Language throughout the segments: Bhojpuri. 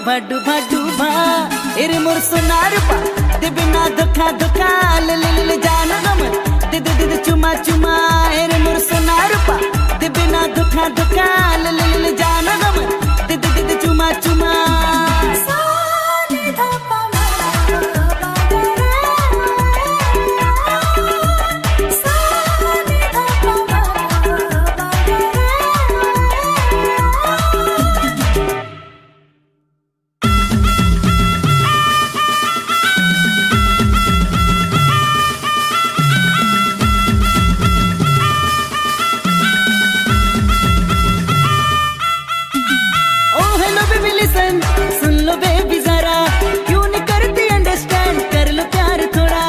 डुबा डुबा एरे मोर सोनार पा दे बिना धोखा धोखा ले ले ले जान गम दे दे दे चुमा चुमा एरे मोर सोनार पा दे बिना धोखा धोखा ले ले ले जान गम दे दे दे चुमा चुमा सुन लो बेबी जरा क्यों नहीं करती अंडरस्टैंड कर लो प्यार थोड़ा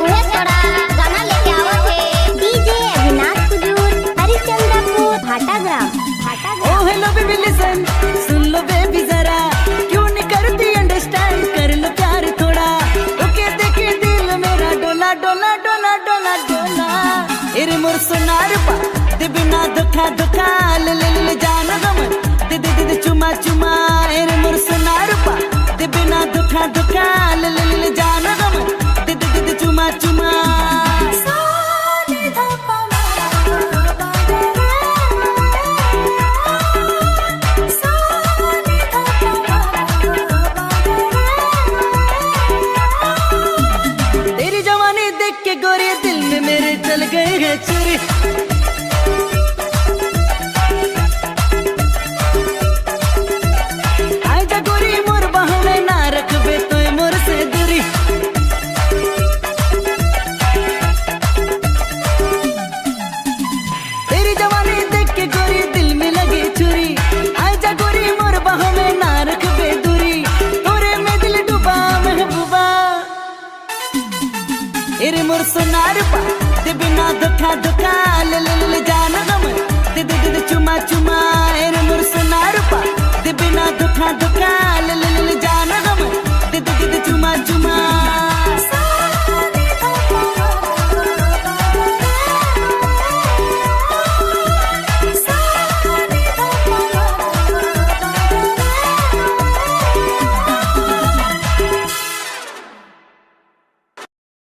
उहे थोड़ा गाना लेके आवा थे डीजे अविनाश कुजूर हरिश्चंद्रपुर भाटाग्राम ओ हेलो बेबी लिसन सुन लो बेबी जरा क्यों नहीं करती अंडरस्टैंड कर लो प्यार थोड़ा ओके देखे दिल मेरा डोला डोला डोला डोला डोला एरे मोर सोनार पा दे बिना धोखा धोखा ले ले ले जान गम दे दे दे चुमा चुमा एरे मोर सोनार पा दे बिना धोखा धोखा ले ले ले जान गम दे दे दे चुमा चुमा तेरी जवानी देख के गोरे दिल में मेरे चल गए हैं चुरी एरे मोर सोनार पा दे बिना धोखा धोखा ले ले ले जान गम दे दे दे चुमा चुमा एरे मोर सोनार पा दे बिना धोखा धोखा ले ले ले जान